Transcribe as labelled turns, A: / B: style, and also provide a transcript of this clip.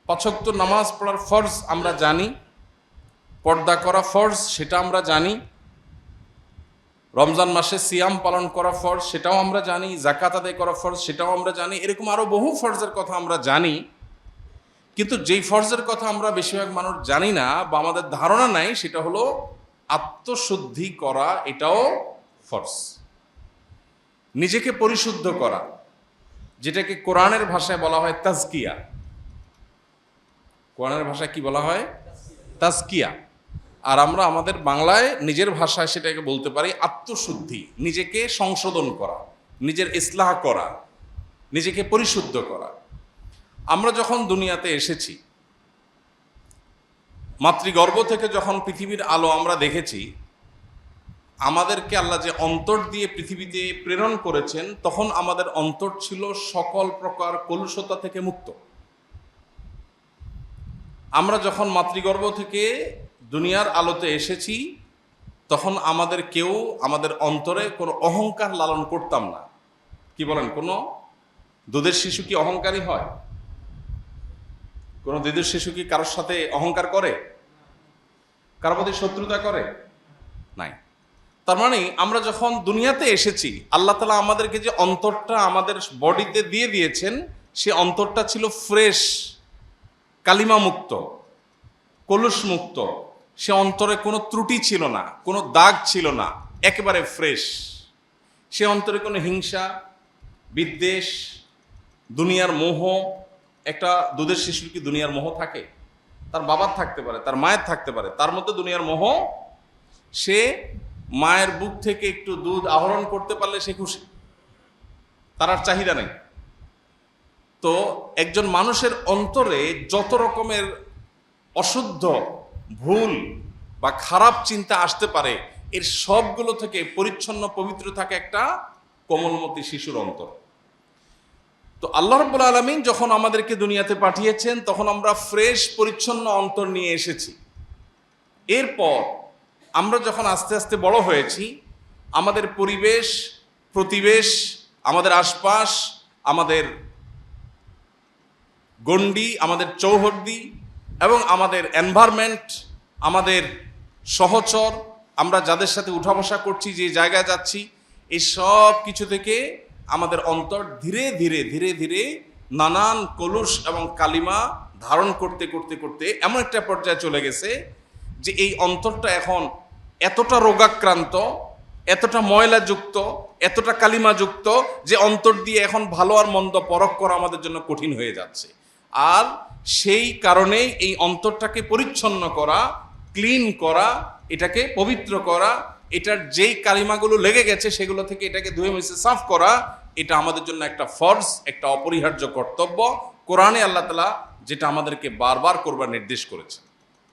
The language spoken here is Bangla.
A: পাঁচ ওয়াক্ত নামাজ পড়ার ফরজ আমরা জানি, পর্দা করা ফরজ সেটা আমরা জানি, রমজান মাসে সিয়াম পালন করা ফরজ সেটাও আমরা জানি, যাকাত আদায় করা ফরজ সেটাও আমরা জানি, এরকম আরও বহু ফরজের কথা আমরা জানি। কিন্তু যেই ফরজের কথা আমরা বেশিরভাগ মানুষ জানি না বা আমাদের ধারণা নাই, সেটা হলো আত্মশুদ্ধি করা, এটাও ফরজ। নিজেকে পরিশুদ্ধ করা, যেটাকে কোরআনের ভাষায় বলা হয় তাজকিয়া। কোরআনের ভাষায় কি বলা হয়? তাজকিয়া। আর আমরা আমাদের বাংলায় নিজের ভাষায় সেটাকে বলতে পারি আত্মশুদ্ধি, নিজেকে সংশোধন করা, নিজের ইসলাহ করা, নিজেকে পরিশুদ্ধ করা। আমরা যখন দুনিয়াতে এসেছি, মাতৃগর্ভ থেকে যখন পৃথিবীর আলো আমরা দেখেছি, আমাদেরকে আল্লাহ যে অন্তর দিয়ে পৃথিবীতে প্রেরণ করেছেন, তখন আমাদের অন্তর ছিল সকল প্রকার কলুষতা থেকে মুক্ত। আমরা যখন মাতৃগর্ভ থেকে দুনিয়ার আলোতে এসেছি, তখন আমাদের অন্তরে কোনো অহংকার লালন করতাম না। কি বলেন? কোনো দুধের শিশু কি অহংকারী হয়? কোনো দুধের শিশু কি কারোর সাথে অহংকার করে? কারোর প্রতি শত্রুতা করে? নাই। তার মানে আমরা যখন দুনিয়াতে এসেছি, আল্লাহ তাআলা আমাদেরকে যে অন্তরটা আমাদের বডিতে দিয়ে দিয়েছেন, সে অন্তরটা ছিল ফ্রেশ, কালিমা মুক্ত, কলুষ মুক্ত। সে অন্তরে কোনো ত্রুটি ছিল না, কোনো দাগ ছিল না, একেবারে ফ্রেশ। সে অন্তরে কোনো হিংসা, বিদ্বেষ, দুনিয়ার মোহ। একটা দুধের শিশুর কি দুনিয়ার মোহ থাকে? তার বাবার থাকতে পারে, তার মায়ের থাকতে পারে, তার মধ্যে দুনিয়ার মোহ। সে মায়ের বুক থেকে একটু দুধ আহরণ করতে পারলে সে খুশি, তার আর চাহিদা নেই। তো একজন মানুষের অন্তরে যত রকমের অশুদ্ধ, ভুল বা খারাপ চিন্তা আসতে পারে, এর সবগুলো থেকে পরিচ্ছন্ন, পবিত্র থাকে একটা কোমলমতি শিশুর অন্তর। তো আল্লাহ রাব্বুল আলামিন যখন আমাদেরকে দুনিয়াতে পাঠিয়েছেন, তখন আমরা ফ্রেশ, পরিচ্ছন্ন অন্তর নিয়ে এসেছি। এরপর আমরা যখন আস্তে আস্তে বড় হয়েছি, আমাদের পরিবেশ, প্রতিবেশ, আমাদের আশপাশ, আমাদের গণ্ডি, আমাদের চৌহদ্দি এবং আমাদের এনভায়রনমেন্ট, আমাদের সহচর, আমরা যাদের সাথে উঠা বসা করছি, যে জায়গায় যাচ্ছি, এই সব কিছু থেকে আমাদের অন্তর ধীরে ধীরে ধীরে ধীরে নানান কলুষ এবং কালিমা ধারণ করতে করতে করতে এমন একটা পর্যায়ে চলে গেছে যে এই অন্তরটা এখন এতটা রোগাক্রান্ত, এতটা ময়লাযুক্ত, এতটা কালিমাযুক্ত যে অন্তর দিয়ে এখন ভালো আর মন্দ পরখ করা আমাদের জন্য কঠিন হয়ে যাচ্ছে। আর সেই কারণেই এই অন্তরটাকে পরিচ্ছন্ন করা, ক্লিন করা, এটাকে পবিত্র করা, এটার যেই কালিমাগুলো লেগে গেছে সেগুলো থেকে এটাকে ধুয়ে মুছে সাফ করা, এটা আমাদের জন্য একটা ফরজ, একটা অপরিহার্য কর্তব্য। কোরআনে আল্লাহ তাআলা যেটা আমাদেরকে বারবার করবার নির্দেশ করেছে।